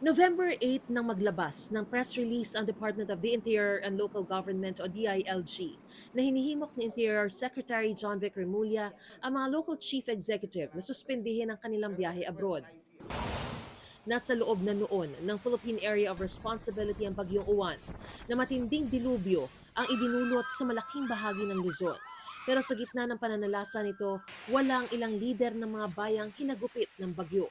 November 8 nang maglabas ng press release ang Department of the Interior and Local Government o DILG na hinihimok ni Interior Secretary John Vic Remulla ang mga local chief executive na suspendihin ang kanilang biyahe abroad. Nasa loob na noon ng Philippine Area of Responsibility ang Bagyong Uwan na matinding dilubyo ang idinulot sa malaking bahagi ng Luzon. Pero sa gitna ng pananalasa nito, walang ilang lider ng mga bayang hinagupit ng bagyo.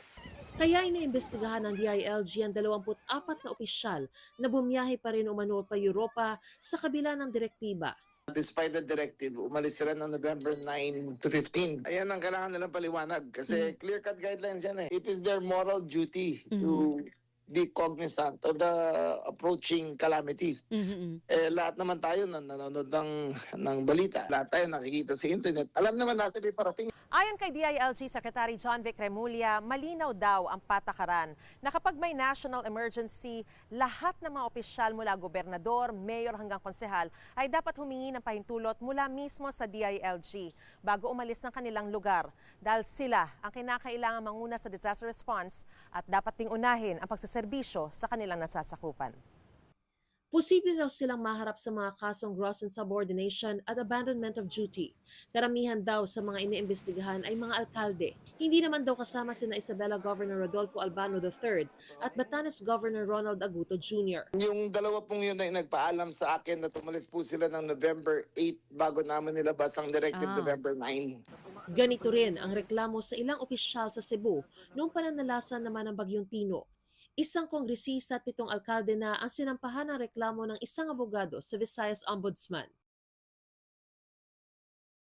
Kaya iniimbestigahan ng DILG ang 24 na opisyal na bumiyahe pa rin umano pa Europa sa kabila ng direktiba. Despite the directive, umalis sila ng November 9 to 15. Ayan ang kailangan nilang paliwanag kasi clear-cut guidelines yan eh. It is their moral duty to be cognizant of the approaching calamity. Lahat naman tayo nanonood ng balita. Lahat tayo nakikita sa internet. Alam naman natin may parating. Ayon kay DILG Secretary John Vic Remulla, malinaw daw ang patakaran na kapag may national emergency, lahat ng mga opisyal mula gobernador, mayor hanggang konsehal ay dapat humingi ng pahintulot mula mismo sa DILG bago umalis ng kanilang lugar dahil sila ang kinakailangan manguna sa disaster response at dapat ding unahin ang pagsaserbisyo sa kanilang nasasakupan. Posible raw silang maharap sa mga kasong gross insubordination at abandonment of duty. Karamihan daw sa mga iniimbestigahan ay mga alkalde. Hindi naman daw kasama sina Isabela Governor Rodolfo Albano III at Batanes Governor Ronald Aguto Jr. Yung dalawa pong yun ay nagpaalam sa akin na tumalis po sila ng November 8 bago naman nilabas ang directive November 9. Ganito rin ang reklamo sa ilang opisyal sa Cebu noong pananalasan naman ng Bagyong Tino. Isang kongresista at 7 alkalde na ang sinampahan ng reklamo ng isang abogado sa Visayas Ombudsman.